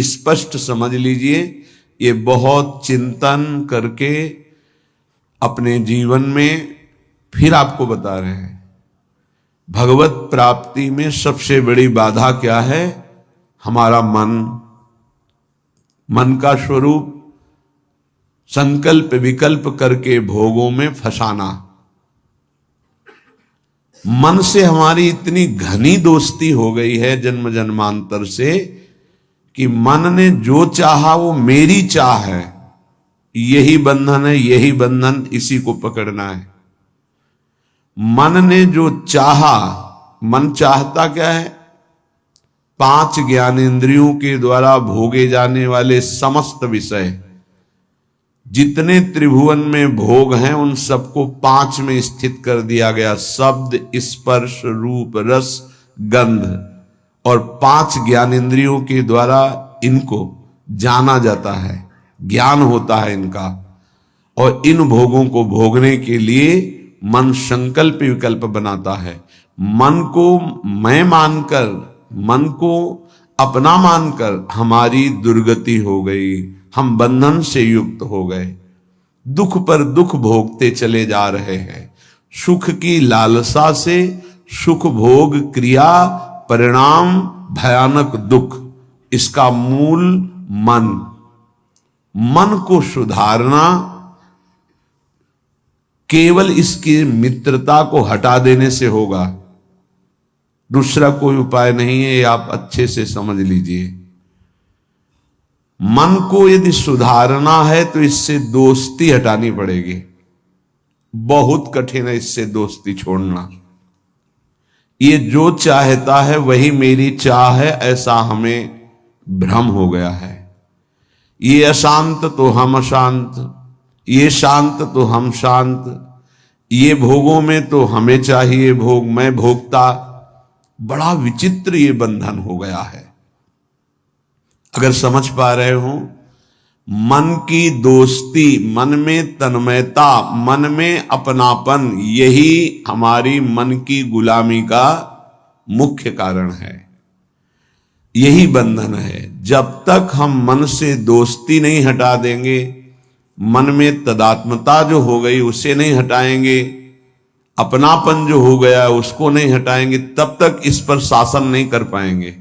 स्पष्ट समझ लीजिए, ये बहुत चिंतन करके अपने जीवन में फिर आपको बता रहे हैं। भगवत प्राप्ति में सबसे बड़ी बाधा क्या है? हमारा मन। मन का स्वरूप संकल्प विकल्प करके भोगों में फंसाना। मन से हमारी इतनी घनी दोस्ती हो गई है जन्म जन्मांतर से कि मन ने जो चाहा वो मेरी चाह है, यही बंधन है, यही बंधन, इसी को पकड़ना है। मन ने जो चाहा, मन चाहता क्या है? 5 ज्ञानेंद्रियों के द्वारा भोगे जाने वाले समस्त विषय, जितने त्रिभुवन में भोग हैं उन सबको 5 में स्थित कर दिया गया। शब्द, स्पर्श, रूप, रस, गंध, और 5 ज्ञानेंद्रियों के द्वारा इनको जाना जाता है, ज्ञान होता है इनका। और इन भोगों को भोगने के लिए मन संकल्प विकल्प बनाता है। मन को मैं मानकर, मन को अपना मानकर हमारी दुर्गति हो गई, हम बंधन से युक्त हो गए, दुख पर दुख भोगते चले जा रहे हैं। सुख की लालसा से सुख भोग क्रिया, परिणाम भयानक दुख, इसका मूल मन। मन को सुधारना केवल इसकी मित्रता को हटा देने से होगा, दूसरा कोई उपाय नहीं है। ये आप अच्छे से समझ लीजिए। मन को यदि सुधारना है तो इससे दोस्ती हटानी पड़ेगी। बहुत कठिन है इससे दोस्ती छोड़ना। ये जो चाहता है वही मेरी चाह है, ऐसा हमें भ्रम हो गया है। ये अशांत तो हम अशांत, ये शांत तो हम शांत, ये भोगों में तो हमें चाहिए भोग, मैं भोगता। बड़ा विचित्र ये बंधन हो गया है। अगर समझ पा रहे हो, मन की दोस्ती, मन में तन्मयता, मन में अपनापन, यही हमारी मन की गुलामी का मुख्य कारण है, यही बंधन है। जब तक हम मन से दोस्ती नहीं हटा देंगे, मन में तदात्मता जो हो गई उसे नहीं हटाएंगे, अपनापन जो हो गया उसको नहीं हटाएंगे, तब तक इस पर शासन नहीं कर पाएंगे।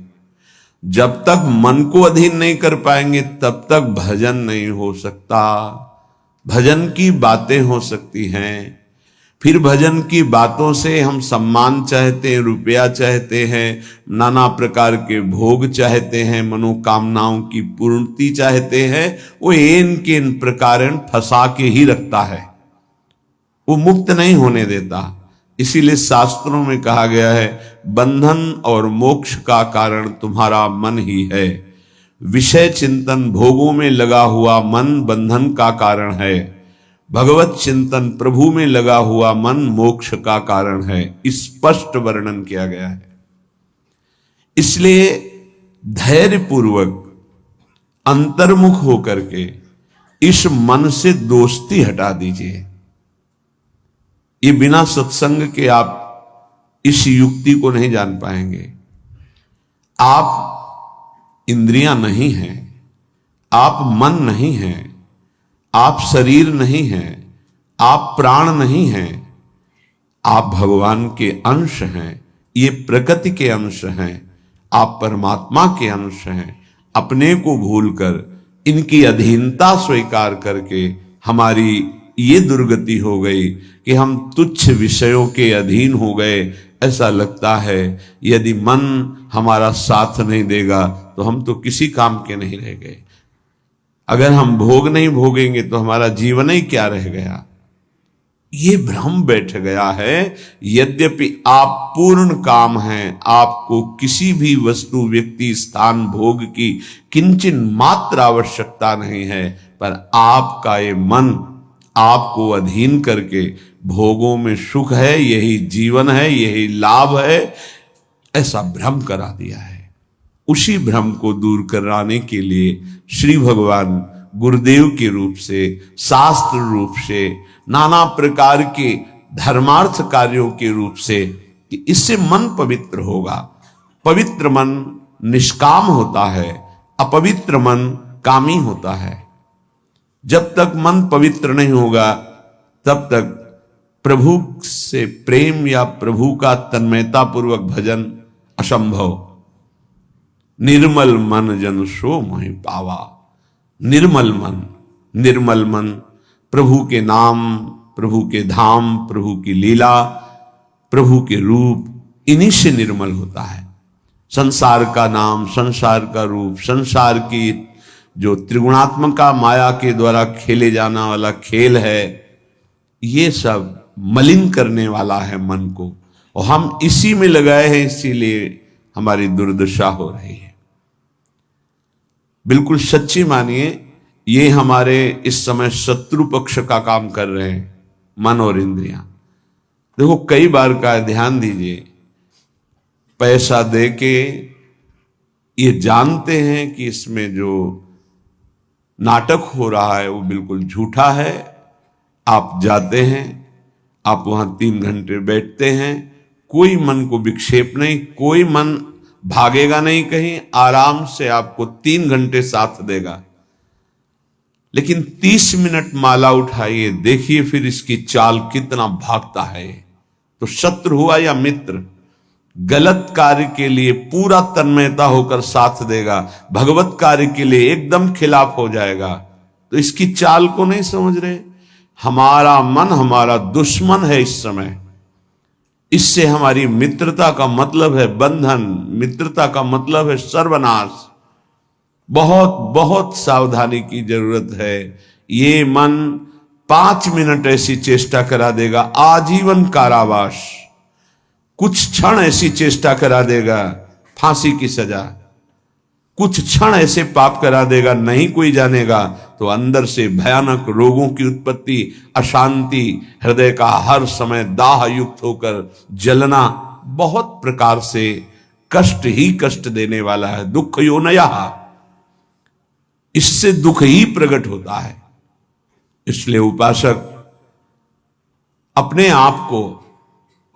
जब तक मन को अधीन नहीं कर पाएंगे तब तक भजन नहीं हो सकता। भजन की बातें हो सकती हैं, फिर भजन की बातों से हम सम्मान चाहते हैं, रुपया चाहते हैं, नाना प्रकार के भोग चाहते हैं, मनोकामनाओं की पूर्ति चाहते हैं। वो इन के इन प्रकार फंसा के ही रखता है, वो मुक्त नहीं होने देता। इसीलिए शास्त्रों में कहा गया है, बंधन और मोक्ष का कारण तुम्हारा मन ही है। विषय चिंतन, भोगों में लगा हुआ मन बंधन का कारण है। भगवत चिंतन, प्रभु में लगा हुआ मन मोक्ष का कारण है। स्पष्ट वर्णन किया गया है। इसलिए धैर्यपूर्वक अंतर्मुख होकर के इस मन से दोस्ती हटा दीजिए। ये बिना सत्संग के आप इस युक्ति को नहीं जान पाएंगे। आप इंद्रियां नहीं हैं, आप मन नहीं हैं, आप शरीर नहीं हैं, आप प्राण नहीं हैं, आप भगवान के अंश हैं, ये प्रकृति के अंश हैं, आप परमात्मा के अंश हैं। अपने को भूलकर इनकी अधीनता स्वीकार करके हमारी ये दुर्गति हो गई कि हम तुच्छ विषयों के अधीन हो गए। ऐसा लगता है यदि मन हमारा साथ नहीं देगा तो हम तो किसी काम के नहीं रह गए। अगर हम भोग नहीं भोगेंगे तो हमारा जीवन ही क्या रह गया। ये भ्रम बैठ गया है। यद्यपि आप पूर्ण काम हैं, आपको किसी भी वस्तु, व्यक्ति, स्थान, भोग की किंचिन मात्र आवश्यकता नहीं है, पर आपका ये मन आपको अधीन करके भोगों में सुख है, यही जीवन है, यही लाभ है, ऐसा भ्रम करा दिया है। उसी भ्रम को दूर कराने के लिए श्री भगवान गुरुदेव के रूप से, शास्त्र रूप से, नाना प्रकार के धर्मार्थ कार्यों के रूप से, कि इससे मन पवित्र होगा। पवित्र मन निष्काम होता है, अपवित्र मन कामी होता है। जब तक मन पवित्र नहीं होगा तब तक प्रभु से प्रेम या प्रभु का तन्मयता पूर्वक भजन असंभव। निर्मल मन जन सो मोहि पावा। निर्मल मन प्रभु के नाम, प्रभु के धाम, प्रभु की लीला, प्रभु के रूप, इन्हीं से निर्मल होता है। संसार का नाम, संसार का रूप, संसार की जो त्रिगुणात्मका माया के द्वारा खेले जाना वाला खेल है, ये सब मलिन करने वाला है मन को, और हम इसी में लगाए हैं, इसीलिए हमारी दुर्दशा हो रही है। बिल्कुल सच्ची मानिए, ये हमारे इस समय शत्रु पक्ष का काम कर रहे हैं, मन और इंद्रियां। देखो, कई बार का ध्यान दीजिए, पैसा दे के ये जानते हैं कि इसमें जो नाटक हो रहा है वो बिल्कुल झूठा है। आप जाते हैं, आप वहां 3 घंटे बैठते हैं, कोई मन को विक्षेप नहीं, कोई मन भागेगा नहीं कहीं, आराम से आपको 3 घंटे साथ देगा। लेकिन 30 मिनट माला उठाइए, देखिए फिर इसकी चाल कितना भागता है। तो शत्रु हुआ या मित्र? गलत कार्य के लिए पूरा तन्मयता होकर साथ देगा, भगवत कार्य के लिए एकदम खिलाफ हो जाएगा। तो इसकी चाल को नहीं समझ रहे। हमारा मन हमारा दुश्मन है इस समय। इससे हमारी मित्रता का मतलब है बंधन, मित्रता का मतलब है सर्वनाश। बहुत बहुत सावधानी की जरूरत है। ये मन 5 मिनट ऐसी चेष्टा करा देगा, आजीवन कारावास। कुछ क्षण ऐसी चेष्टा करा देगा, फांसी की सजा। कुछ क्षण ऐसे पाप करा देगा, नहीं कोई जानेगा, तो अंदर से भयानक रोगों की उत्पत्ति, अशांति, हृदय का हर समय दाह युक्त होकर जलना, बहुत प्रकार से कष्ट ही कष्ट देने वाला है। दुख योनयः, इससे दुख ही प्रकट होता है। इसलिए उपासक अपने आप को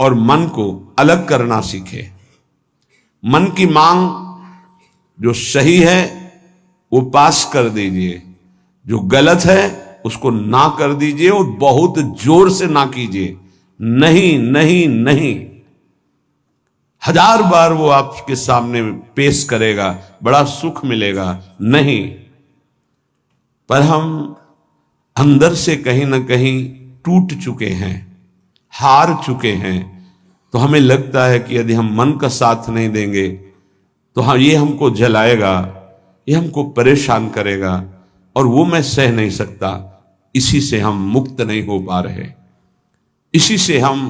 और मन को अलग करना सीखे। मन की मांग जो सही है वो पास कर दीजिए, जो गलत है उसको ना कर दीजिए, और बहुत जोर से ना कीजिए। नहीं नहीं नहीं, 1000 बार वो आपके सामने पेश करेगा, बड़ा सुख मिलेगा। नहीं, पर हम अंदर से कहीं ना कहीं टूट चुके हैं, हार चुके हैं। तो हमें लगता है कि यदि हम मन का साथ नहीं देंगे तो हाँ, ये हमको जलाएगा, ये हमको परेशान करेगा, और वो मैं सह नहीं सकता। इसी से हम मुक्त नहीं हो पा रहे, इसी से हम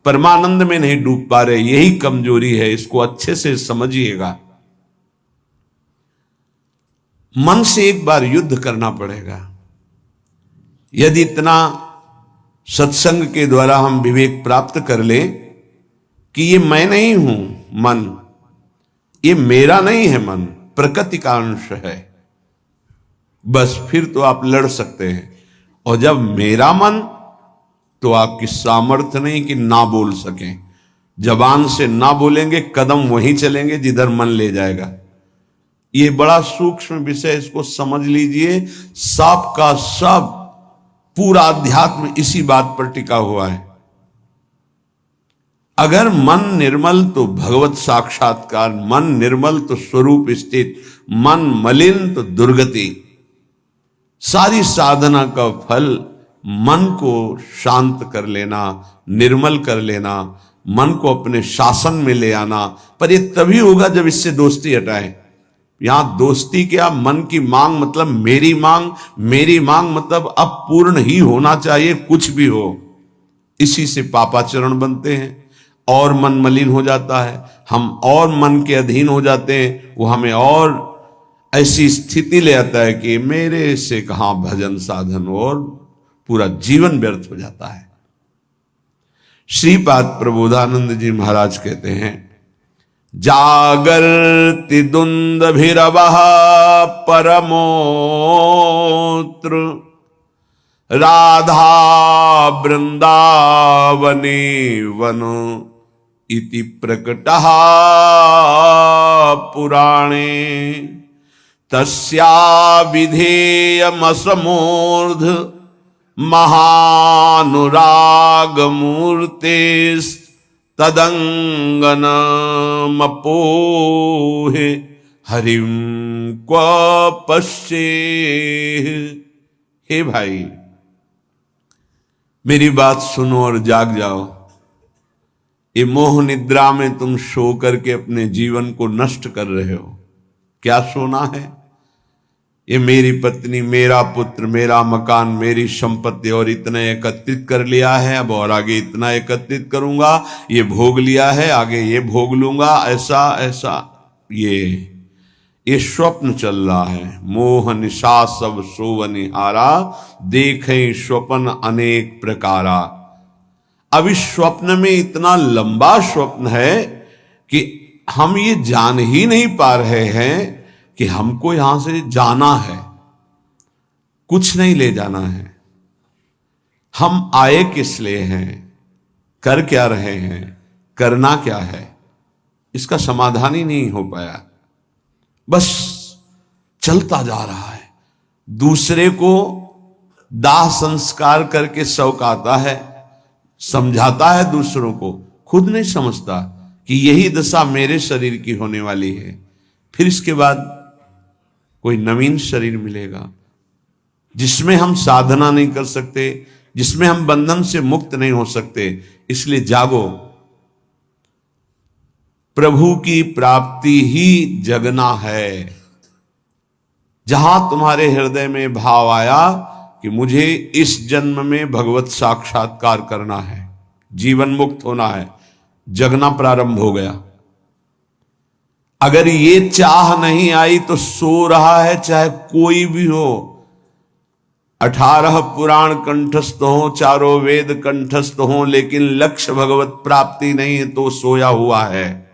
परमानंद में नहीं डूब पा रहे। यही कमजोरी है, इसको अच्छे से समझिएगा। मन से एक बार युद्ध करना पड़ेगा। यदि इतना सत्संग के द्वारा हम विवेक प्राप्त कर ले कि ये मैं नहीं हूं, मन ये मेरा नहीं है, मन प्रकृति का अंश है, बस फिर तो आप लड़ सकते हैं। और जब मेरा मन, तो आपकी सामर्थ्य नहीं कि ना बोल सकें। जबान से ना बोलेंगे, कदम वहीं चलेंगे जिधर मन ले जाएगा। ये बड़ा सूक्ष्म विषय, इसको समझ लीजिए। सब का सब पूरा अध्यात्म इसी बात पर टिका हुआ है। अगर मन निर्मल तो भगवत साक्षात्कार, मन निर्मल तो स्वरूप स्थित, मन मलिन तो दुर्गति। सारी साधना का फल मन को शांत कर लेना, निर्मल कर लेना, मन को अपने शासन में ले आना। पर ये तभी होगा जब इससे दोस्ती हटाए। यहां दोस्ती क्या, मन की मांग मतलब मेरी मांग, मेरी मांग मतलब अब पूर्ण ही होना चाहिए, कुछ भी हो। इसी से पापाचरण बनते हैं और मन मलिन हो जाता है, हम और मन के अधीन हो जाते हैं। वो हमें और ऐसी स्थिति ले आता है कि मेरे से कहां भजन साधन, और पूरा जीवन व्यर्थ हो जाता है। श्रीपाद प्रबोधानंद जी महाराज कहते हैं, जागर्ति दुंदभिरवः परमोत्र राधा वृंदावने वनो इति प्रकटः पुराणे तस्या विधेयमसमूर्ध महानुराग मूर्ते तदंगनमपोहे हरिम क्व पश्ये। हे भाई, मेरी बात सुनो और जाग जाओ। ये मोह निद्रा में तुम सो करके अपने जीवन को नष्ट कर रहे हो। क्या सोना है? ये मेरी पत्नी, मेरा पुत्र, मेरा मकान, मेरी संपत्ति और इतना एकत्रित कर लिया है, अब और आगे इतना एकत्रित करूंगा, ये भोग लिया है, आगे ये भोग लूंगा, ऐसा ऐसा। ये स्वप्न चल रहा है। मोह निशा सब सोवनिहारा, देखें स्वप्न अनेक प्रकारा। अब इस स्वप्न में इतना लंबा स्वप्न है कि हम ये जान ही नहीं पा रहे हैं कि हमको यहां से जाना है, कुछ नहीं ले जाना है। हम आए किस लिए हैं, कर क्या रहे हैं, करना क्या है, इसका समाधान ही नहीं हो पाया। बस चलता जा रहा है। दूसरे को दाह संस्कार करके शौक आता है, समझाता है दूसरों को, खुद नहीं समझता कि यही दशा मेरे शरीर की होने वाली है। फिर इसके बाद कोई नवीन शरीर मिलेगा जिसमें हम साधना नहीं कर सकते, जिसमें हम बंधन से मुक्त नहीं हो सकते। इसलिए जागो, प्रभु की प्राप्ति ही जगना है। जहां तुम्हारे हृदय में भाव आया कि मुझे इस जन्म में भगवत साक्षात्कार करना है, जीवन मुक्त होना है, जगना प्रारंभ हो गया। अगर ये चाह नहीं आई तो सो रहा है, चाहे कोई भी हो। 18 पुराण कंठस्थ हो, चारों वेद कंठस्थ हो, लेकिन लक्ष्य भगवत प्राप्ति नहीं है तो सोया हुआ है।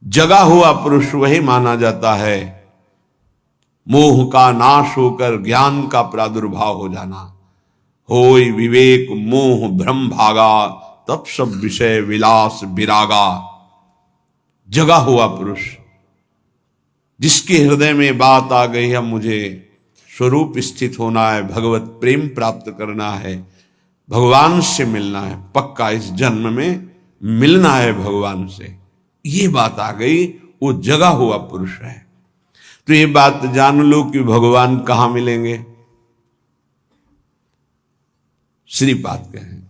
जगा हुआ पुरुष वही माना जाता है। मोह का नाश होकर ज्ञान का प्रादुर्भाव हो जाना। होय विवेक मोह भ्रम भागा, तब सब विषय विलास विरागा। जगा हुआ पुरुष जिसके हृदय में बात आ गई है, मुझे स्वरूप स्थित होना है, भगवत प्रेम प्राप्त करना है, भगवान से मिलना है, पक्का इस जन्म में मिलना है भगवान से, ये बात आ गई, वो जगा हुआ पुरुष है। तो ये बात जान लो कि भगवान कहां मिलेंगे। श्रीपाद कहें,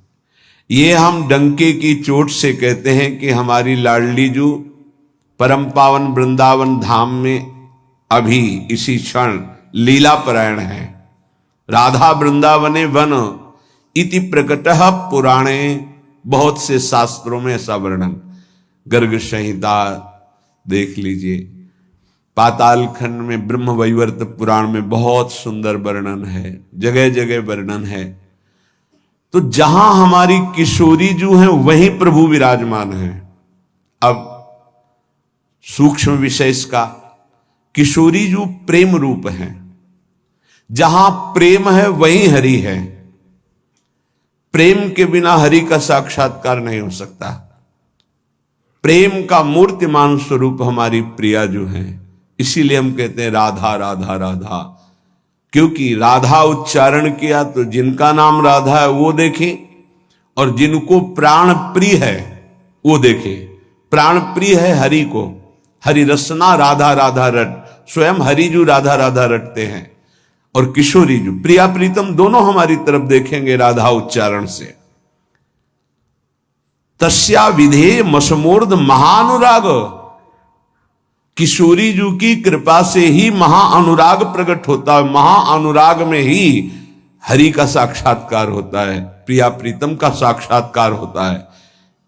ये हम डंके की चोट से कहते हैं कि हमारी लाडली जू परम पावन वृंदावन धाम में अभी इसी क्षण लीला परायण है। राधा वृंदावने वन इति प्रकटः पुराणे, बहुत से शास्त्रों में ऐसा वर्णन, गर्ग संहिता देख लीजिए, पाताल खंड में ब्रह्म वैवर्त पुराण में बहुत सुंदर वर्णन है, जगह जगह वर्णन है। तो जहां हमारी किशोरी जो है वहीं प्रभु विराजमान है। अब सूक्ष्म विषय इसका, किशोरी जो प्रेम रूप है, जहां प्रेम है वहीं हरि है। प्रेम के बिना हरि का साक्षात्कार नहीं हो सकता। प्रेम का मूर्तिमान स्वरूप हमारी प्रिया जो है, इसीलिए हम कहते हैं राधा राधा राधा, क्योंकि राधा उच्चारण किया तो जिनका नाम राधा है वो देखे, और जिनको प्राण प्रिय है वो देखे। प्राण प्रिय है हरि को, हरि रसना राधा राधा रट, स्वयं हरि जो राधा राधा रटते हैं, और किशोरी जो प्रिया प्रीतम दोनों हमारी तरफ देखेंगे राधा उच्चारण से। तस्या विधेय मसमूर्ध महानुराग, किशोरी जी की कृपा से ही महाअनुराग प्रकट होता है। महाअनुराग में ही हरि का साक्षात्कार होता है, प्रिया प्रीतम का साक्षात्कार होता है।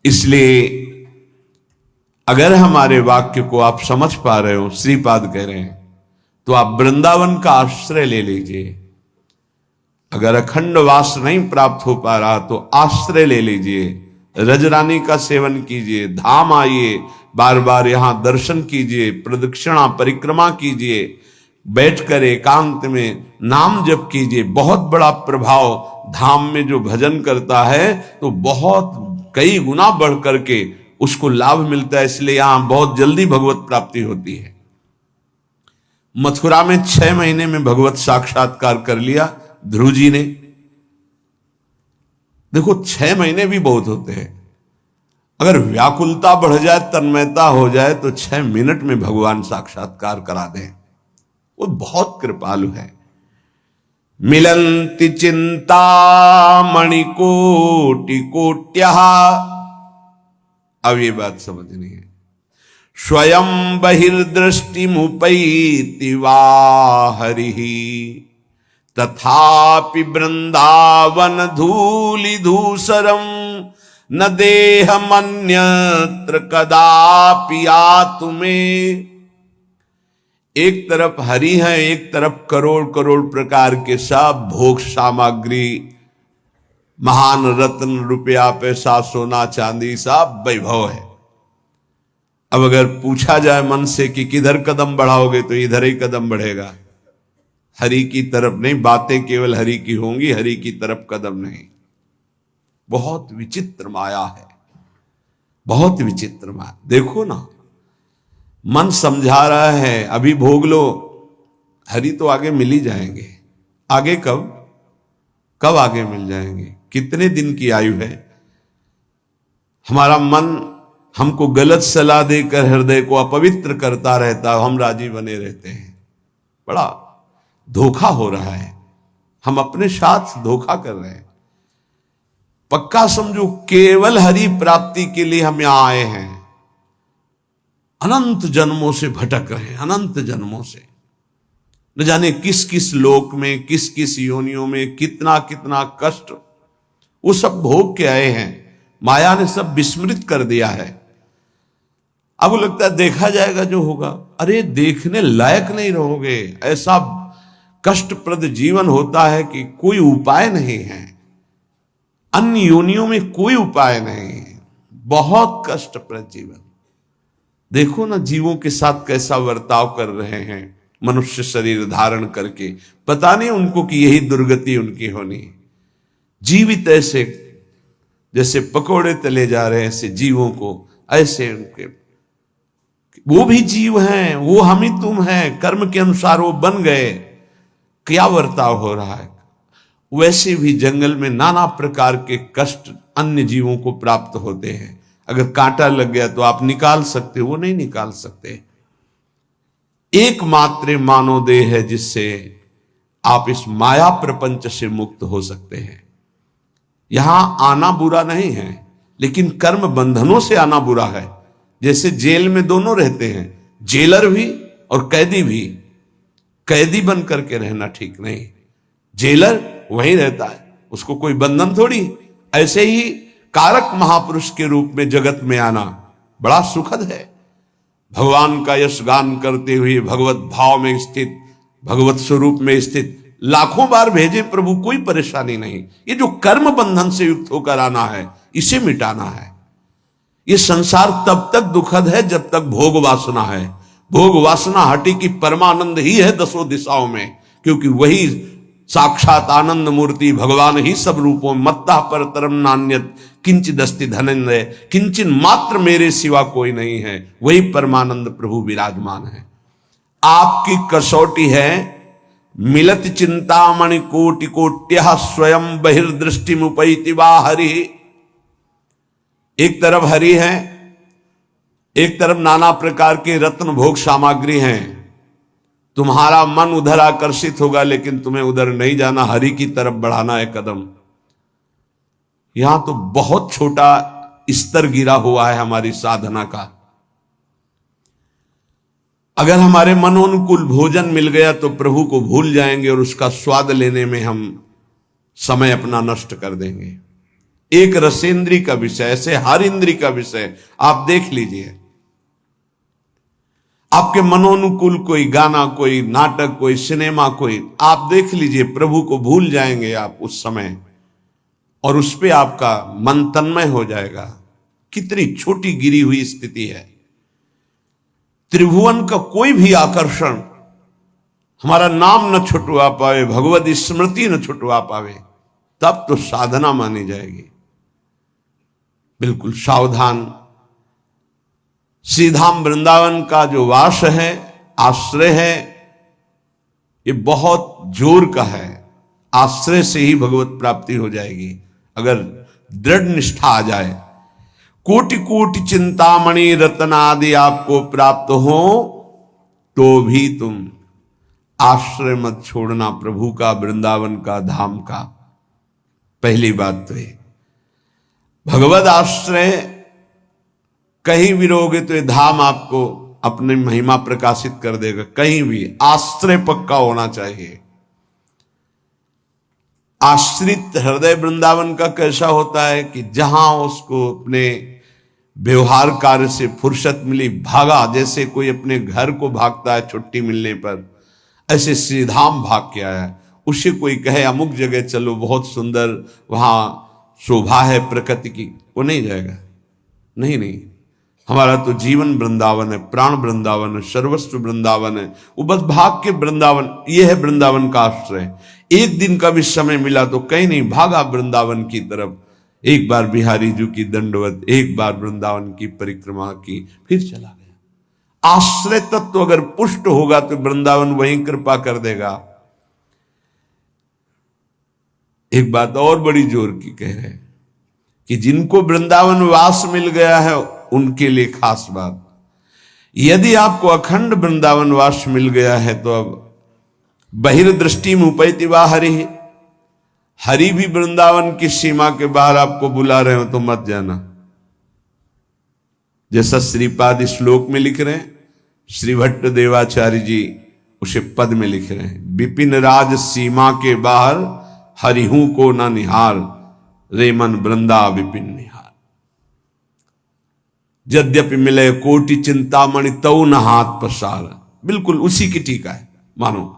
इसलिए अगर हमारे वाक्य को आप समझ पा रहे हो, श्रीपाद कह रहे हैं, तो आप वृंदावन का आश्रय ले लीजिए। अगर अखंड वास नहीं प्राप्त हो पा रहा तो आश्रय ले लीजिए, रजरानी का सेवन कीजिए, धाम आइए, बार बार यहां दर्शन कीजिए, प्रदक्षिणा परिक्रमा कीजिए, बैठकर एकांत में नाम जप कीजिए। बहुत बड़ा प्रभाव धाम में जो भजन करता है तो बहुत कई गुना बढ़ करके उसको लाभ मिलता है। इसलिए यहां बहुत जल्दी भगवत प्राप्ति होती है। मथुरा में 6 महीने में भगवत साक्षात्कार कर लिया ध्रुव जी ने। देखो 6 महीने भी बहुत होते हैं। अगर व्याकुलता बढ़ जाए, तन्मयता हो जाए, तो 6 मिनट में भगवान साक्षात्कार करा दें। वो बहुत कृपालु है। मिलंति चिंता मणिकोटि कोट्या, अब ये बात समझनी है। स्वयं बहिर्दृष्टि मुपैति वा हरिः, तथापि वृंदावन धूलि धूसरम न देहमन्यत्र कदापि आतुमे। एक तरफ हरि है, एक तरफ करोड़ करोड़ प्रकार के सब भोग सामग्री, महान रत्न, रुपया, पैसा, सोना, चांदी, सब वैभव है। अब अगर पूछा जाए मन से कि किधर कदम बढ़ाओगे, तो इधर ही कदम बढ़ेगा, हरि की तरफ नहीं। बातें केवल हरि की होंगी, हरि की तरफ कदम नहीं। बहुत विचित्र माया है, बहुत विचित्र माया। देखो ना, मन समझा रहा है अभी भोग लो, हरि तो आगे मिल ही जाएंगे। आगे कब कब आगे मिल जाएंगे? कितने दिन की आयु है? हमारा मन हमको गलत सलाह देकर हृदय को अपवित्र करता रहता है, हम राजी बने रहते हैं। बड़ा धोखा हो रहा है, हम अपने साथ धोखा कर रहे हैं। पक्का समझो, केवल हरि प्राप्ति के लिए हम यहां आए हैं। अनंत जन्मों से भटक रहे हैं, अनंत जन्मों से, न जाने किस किस लोक में, किस किस योनियों में कितना कितना कष्ट वो सब भोग के आए हैं। माया ने सब विस्मृत कर दिया है। अब लगता है देखा जाएगा जो होगा। अरे देखने लायक नहीं रहोगे। ऐसा कष्टप्रद जीवन होता है कि कोई उपाय नहीं है। अन्य योनियों में कोई उपाय नहीं है। बहुत कष्टप्रद जीवन। देखो ना जीवों के साथ कैसा बर्ताव कर रहे हैं, मनुष्य शरीर धारण करके। पता नहीं उनको कि यही दुर्गति उनकी होनी है। जीवित ऐसे जैसे पकोड़े तले जा रहे हैं, ऐसे जीवों को, ऐसे उनके, वो भी जीव हैं, वो हम ही तुम हैं, कर्म के अनुसार वो बन गए। क्या बर्ताव हो रहा है? वैसे भी जंगल में नाना प्रकार के कष्ट अन्य जीवों को प्राप्त होते हैं। अगर कांटा लग गया तो आप निकाल सकते हो, वो नहीं निकाल सकते। एकमात्र मानव देह है जिससे आप इस माया प्रपंच से मुक्त हो सकते हैं। यहां आना बुरा नहीं है, लेकिन कर्म बंधनों से आना बुरा है। जैसे जेल में दोनों रहते हैं, जेलर भी और कैदी भी। कैदी बन करके रहना ठीक नहीं, जेलर वहीं रहता है, उसको कोई बंधन थोड़ी। ऐसे ही कारक महापुरुष के रूप में जगत में आना बड़ा सुखद है। भगवान का यश गान करते हुए भगवत भाव में स्थित, भगवत स्वरूप में स्थित लाखों बार भेजे प्रभु, कोई परेशानी नहीं। ये जो कर्म बंधन से युक्त होकर आना है, इसे मिटाना है। ये संसार तब तक दुखद है जब तक भोग वासना है। भोग वासना हटी की परमानंद ही है दसों दिशाओं में, क्योंकि वही साक्षात आनंद मूर्ति भगवान ही सब रूपों मत्ता पर तरम नान्यत किंचिदस्ति धनंजय, किंचन मात्र मेरे सिवा कोई नहीं है। वही परमानंद प्रभु विराजमान है। आपकी कसौटी है मिलत चिंतामणि कोटि कोट्यः स्वयं बहिर्दृष्टि मुपैति वा हरि। एक तरफ हरि है, एक तरफ नाना प्रकार के रत्न भोग सामग्री हैं। तुम्हारा मन उधर आकर्षित होगा, लेकिन तुम्हें उधर नहीं जाना, हरि की तरफ बढ़ाना है कदम। यहां तो बहुत छोटा स्तर गिरा हुआ है हमारी साधना का। अगर हमारे मनोनुकूल भोजन मिल गया तो प्रभु को भूल जाएंगे और उसका स्वाद लेने में हम समय अपना नष्ट कर देंगे। एक रसेंद्री का विषय, ऐसे हर इंद्री का विषय आप देख लीजिए। आपके मनोनुकूल कोई गाना, कोई नाटक, कोई सिनेमा, कोई आप देख लीजिए, प्रभु को भूल जाएंगे आप उस समय, और उस पे आपका मन तन्मय हो जाएगा। कितनी छोटी गिरी हुई स्थिति है। त्रिभुवन का कोई भी आकर्षण हमारा नाम न छुटवा पावे, भगवत स्मृति न छुटवा पावे, तब तो साधना मानी जाएगी। बिल्कुल सावधान। श्रीधाम वृंदावन का जो वास है, आश्रय है, ये बहुत जोर का है। आश्रय से ही भगवत प्राप्ति हो जाएगी अगर दृढ़ निष्ठा आ जाए। कोटि कोटि चिंतामणि रत्न आदि आपको प्राप्त हो तो भी तुम आश्रय मत छोड़ना प्रभु का, वृंदावन का, धाम का। पहली बात तो ये भगवत आश्रय कहीं भी रहोगे तो ये धाम आपको अपनी महिमा प्रकाशित कर देगा। कहीं भी आश्रय पक्का होना चाहिए। आश्रित हृदय वृंदावन का कैसा होता है कि जहां उसको अपने व्यवहार कार्य से फुर्सत मिली भागा, जैसे कोई अपने घर को भागता है छुट्टी मिलने पर, ऐसे श्रीधाम भाग के आया। उसे कोई कहे अमुक जगह चलो बहुत सुंदर वहां शोभा है प्रकृति की, वो नहीं जाएगा। नहीं, हमारा तो जीवन वृंदावन है, प्राण वृंदावन है, सर्वस्व वृंदावन है। वो बस भाग के वृंदावन, ये है वृंदावन का आश्रय। एक दिन का भी समय मिला तो कहीं नहीं, भागा वृंदावन की तरफ। एक बार बिहारी जी की दंडवत, एक बार वृंदावन की परिक्रमा की, फिर चला गया। आश्रय तत्व अगर पुष्ट होगा तो वृंदावन वहीं कृपा कर देगा। एक बात और बड़ी जोर की कह रहे हैं कि जिनको वृंदावन वास मिल गया है उनके लिए खास बात। यदि आपको अखंड वृंदावन वास मिल गया है तो अब बहिर्दृष्टि में उपैति वा हरि, हरि भी वृंदावन की सीमा के बाहर आपको बुला रहे हो तो मत जाना। जैसा श्रीपाद श्लोक में लिख रहे हैं, श्री भट्ट देवाचार्य जी उसे पद में लिख रहे हैं, विपिन राज सीमा के बाहर हरिहू को न निहार, रे मन वृंदा विपिन निहार। यद्यपि मिले कोटि चिंतामणि तऊ न हाथ पसार। बिल्कुल उसी की टीका है मानो।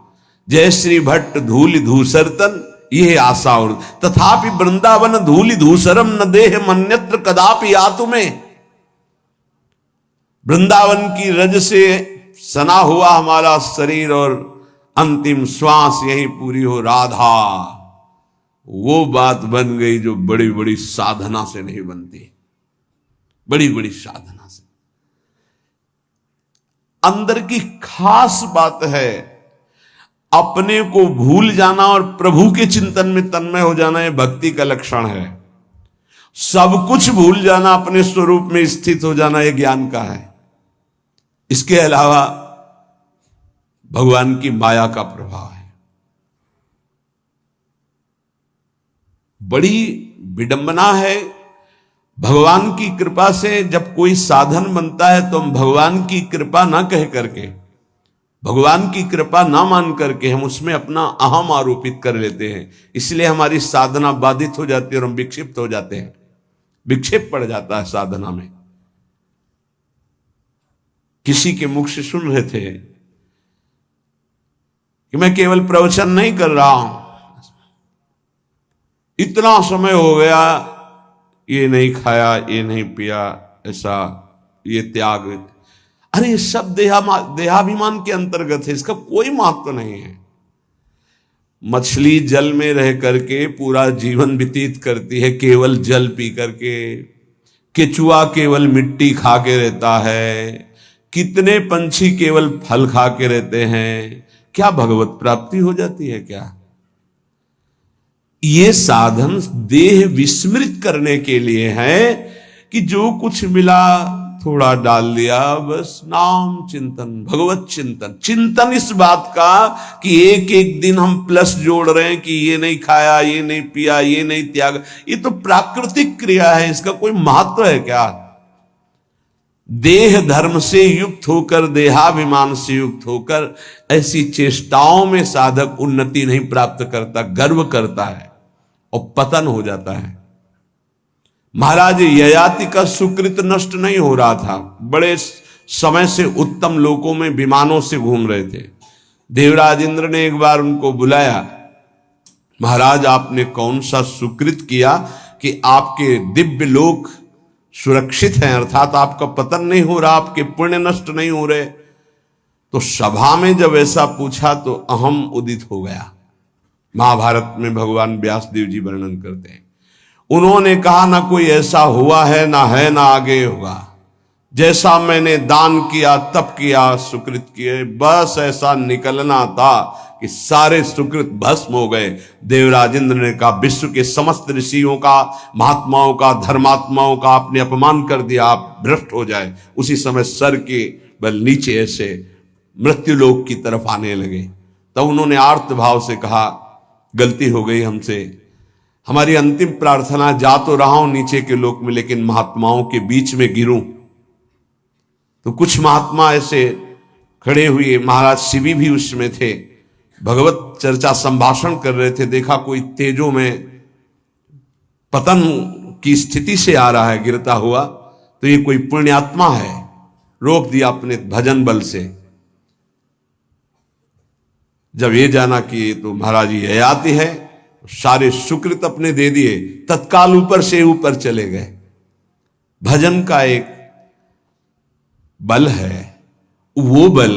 जय श्री भट्ट धूलि धूसरतन यह आशा और, तथापि वृंदावन धूलि धूसरम न देह मन्यत्र कदापि आतु में। वृंदावन की रज से सना हुआ हमारा शरीर और अंतिम श्वास यही पूरी हो राधा, वो बात बन गई जो बड़ी बड़ी साधना से नहीं बनती। बड़ी बड़ी साधना से अंदर की खास बात है। अपने को भूल जाना और प्रभु के चिंतन में तन्मय हो जाना, यह भक्ति का लक्षण है। सब कुछ भूल जाना, अपने स्वरूप में स्थित हो जाना, यह ज्ञान का है। इसके अलावा भगवान की माया का प्रभाव है। बड़ी विडंबना है। भगवान की कृपा से जब कोई साधन बनता है तो हम भगवान की कृपा ना कह करके, भगवान की कृपा ना मान करके हम उसमें अपना अहम आरोपित कर लेते हैं। इसलिए हमारी साधना बाधित हो जाती है और हम विक्षिप्त हो जाते हैं। विक्षेप पड़ जाता है साधना में। किसी के मुख से सुन रहे थे कि मैं केवल प्रवचन नहीं कर रहा हूं, इतना समय हो गया ये नहीं खाया, ये नहीं पिया, ऐसा ये त्याग। अरे सब देहाभिमान के अंतर्गत है, इसका कोई महत्व नहीं है। मछली जल में रह करके पूरा जीवन व्यतीत करती है केवल जल पी करके। केचुआ केवल मिट्टी खा के रहता है। कितने पंछी केवल फल खा के रहते हैं। क्या भगवत प्राप्ति हो जाती है क्या? ये साधन देह विस्मृत करने के लिए है कि जो कुछ मिला थोड़ा डाल दिया, बस नाम चिंतन, भगवत चिंतन। चिंतन इस बात का कि एक एक दिन हम प्लस जोड़ रहे हैं कि ये नहीं खाया, ये नहीं पिया, ये नहीं त्याग। ये तो प्राकृतिक क्रिया है, इसका कोई महत्व है क्या? देह धर्म से युक्त होकर, देहाभिमान से युक्त होकर ऐसी चेष्टाओं में साधक उन्नति नहीं प्राप्त करता, गर्व करता है और पतन हो जाता है। महाराज ययाति का सुकृत नष्ट नहीं हो रहा था। बड़े समय से उत्तम लोकों में विमानों से घूम रहे थे। देवराज इंद्र ने एक बार उनको बुलाया, महाराज आपने कौन सा सुकृत किया कि आपके दिव्य लोक सुरक्षित हैं, अर्थात आपका पतन नहीं हो रहा, आपके पुण्य नष्ट नहीं हो रहे। तो सभा में जब ऐसा पूछा तो अहम उदित हो गया। महाभारत में भगवान व्यासदेव जी वर्णन करते हैं। उन्होंने कहा ना कोई ऐसा हुआ है, ना है, ना आगे होगा। जैसा मैंने दान किया, तप किया, सुकृत किए, बस ऐसा निकलना था कि सारे सुकृत भस्म हो गए। देवराज इंद्र ने कहा विश्व के समस्त ऋषियों का, महात्माओं का, धर्मात्माओं का आपने अपमान कर दिया, आप भ्रष्ट हो जाए। उसी समय सर के बल नीचे ऐसे मृत्युलोक की तरफ आने लगे। तब उन्होंने आर्त भाव से कहा गलती हो गई हमसे, हमारी अंतिम प्रार्थना, जा तो रहा हूं नीचे के लोक में लेकिन महात्माओं के बीच में गिरूं। तो कुछ महात्मा ऐसे खड़े हुए, महाराज शिवी भी उसमें थे, भगवत चर्चा संभाषण कर रहे थे। देखा कोई तेजों में पतन की स्थिति से आ रहा है गिरता हुआ, तो ये कोई पुण्यात्मा है। रोक दिया अपने भजन बल से। जब ये जाना कि तो महाराज ये आती है, सारे सुकृत अपने दे दिए, तत्काल ऊपर से ऊपर चले गए। भजन का एक बल है, वो बल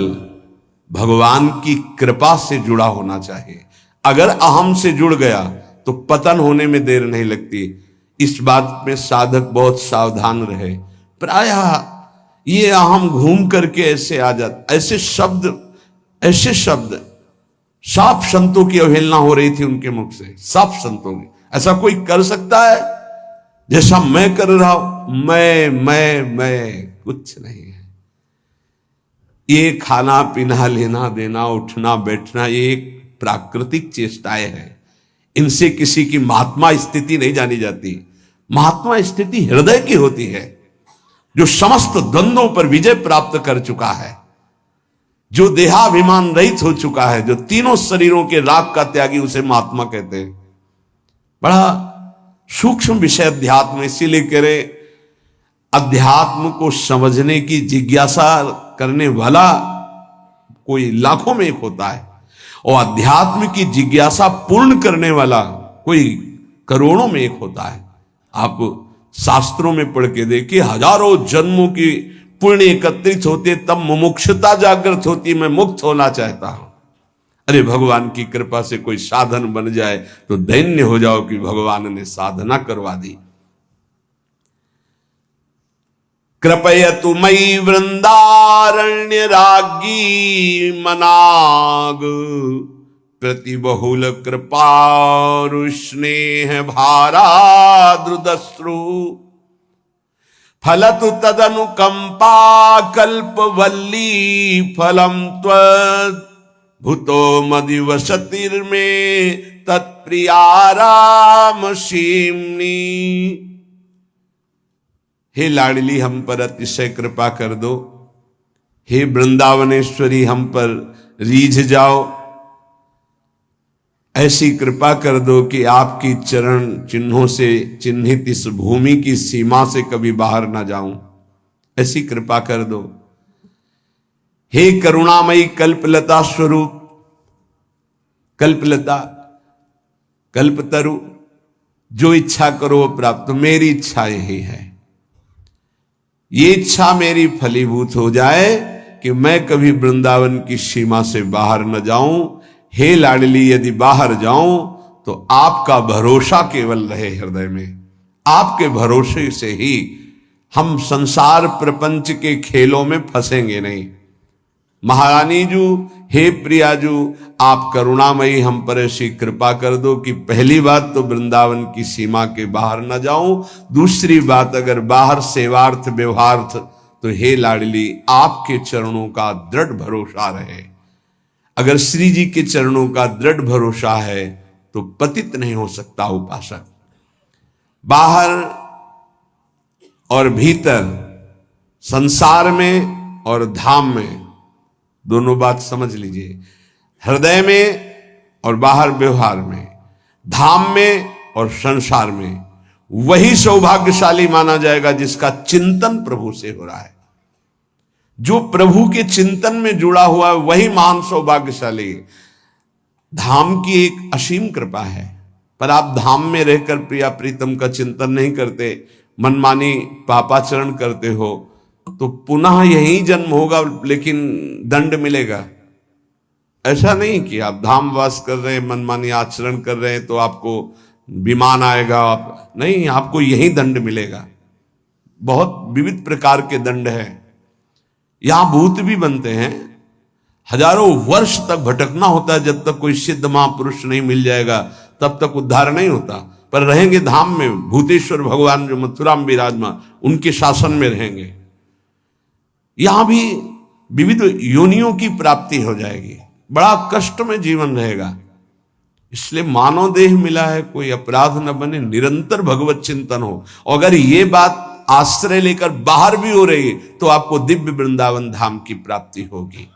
भगवान की कृपा से जुड़ा होना चाहिए। अगर अहम से जुड़ गया तो पतन होने में देर नहीं लगती। इस बात में साधक बहुत सावधान रहे। प्रायः ये अहम घूम करके ऐसे आ जाता, ऐसे शब्द साफ संतों की अवहेलना हो रही थी उनके मुख से, साफ संतों की। ऐसा कोई कर सकता है जैसा मैं कर रहा हूं? मैं कुछ नहीं है। ये खाना पीना, लेना देना, उठना बैठना, ये एक प्राकृतिक चेष्टाएं हैं। इनसे किसी की महात्मा स्थिति नहीं जानी जाती। महात्मा स्थिति हृदय की होती है, जो समस्त द्वंद्वों पर विजय प्राप्त कर चुका है, जो देहाभिमान रहित हो चुका है, जो तीनों शरीरों के राग का त्यागी, उसे महात्मा कहते हैं। बड़ा सूक्ष्म विषय अध्यात्म, इसीलिए कह रहे अध्यात्म को समझने की जिज्ञासा करने वाला कोई लाखों में एक होता है, और अध्यात्म की जिज्ञासा पूर्ण करने वाला कोई करोड़ों में एक होता है। आप शास्त्रों में पढ़ के देखिए, हजारों जन्मों की पुण्य एकत्रित होते तब मुमुक्षुता जागृत होती, मैं मुक्त होना चाहता हूं। अरे भगवान की कृपा से कोई साधन बन जाए तो दैन्य हो जाओ कि भगवान ने साधना करवा दी। कृपयतु मयि वृंदारण्य राज्ञी मनाग, प्रति बहुल कृपारु स्नेह भाराद्रुदश्रु, फलतु तदनुकंपा कल्पवल्ली फलम त्वत्, भूतो मदिवसतिर्मे तत्प्रियाराम सीमनी। हे लाडली हम पर अतिशय कृपा कर दो, हे वृंदावनेश्वरी हम पर रीझ जाओ। ऐसी कृपा कर दो कि आपकी चरण चिन्हों से चिन्हित इस भूमि की सीमा से कभी बाहर ना जाऊं। ऐसी कृपा कर दो। हे करुणामयी कल्पलता स्वरूप, कल्पलता कल्पतरु, जो इच्छा करो वो प्राप्त। मेरी इच्छा यही है, ये इच्छा मेरी फलीभूत हो जाए कि मैं कभी वृंदावन की सीमा से बाहर न जाऊं। हे लाडली, यदि बाहर जाऊं तो आपका भरोसा केवल रहे हृदय में। आपके भरोसे से ही हम संसार प्रपंच के खेलों में फंसेंगे नहीं। महारानी जू, हे प्रिया जू, आप करुणामयी हम पर ऐसी कृपा कर दो कि पहली बात तो वृंदावन की सीमा के बाहर न जाऊं। दूसरी बात, अगर बाहर सेवार्थ व्यवहार्थ, तो हे लाडली आपके चरणों का दृढ़ भरोसा रहे। अगर श्री जी के चरणों का दृढ़ भरोसा है तो पतित नहीं हो सकता उपासक। बाहर और भीतर, संसार में और धाम में, दोनों बात समझ लीजिए। हृदय में और बाहर व्यवहार में, धाम में और संसार में, वही सौभाग्यशाली माना जाएगा जिसका चिंतन प्रभु से हो रहा है। जो प्रभु के चिंतन में जुड़ा हुआ है वही महान सौभाग्यशाली है। धाम की एक असीम कृपा है, पर आप धाम में रहकर प्रिया प्रीतम का चिंतन नहीं करते, मनमानी पापाचरण करते हो, तो पुनः यही जन्म होगा लेकिन दंड मिलेगा। ऐसा नहीं कि आप धाम वास कर रहे हैं, मनमानी आचरण कर रहे हैं तो आपको विमान आएगा, नहीं, आपको यही दंड मिलेगा। बहुत विविध प्रकार के दंड हैं। यहां भूत भी बनते हैं, हजारों वर्ष तक भटकना होता है, जब तक कोई सिद्ध महापुरुष नहीं मिल जाएगा तब तक उद्धार नहीं होता। पर रहेंगे धाम में, भूतेश्वर भगवान जो मथुरा में विराजमान, उनके शासन में रहेंगे। यहां भी विविध योनियों की प्राप्ति हो जाएगी, बड़ा कष्ट में जीवन रहेगा। इसलिए मानव देह मिला है, कोई अपराध न बने, निरंतर भगवत चिंतन हो। और अगर ये बात आश्रय लेकर बाहर भी हो रही है तो आपको दिव्य वृंदावन धाम की प्राप्ति होगी।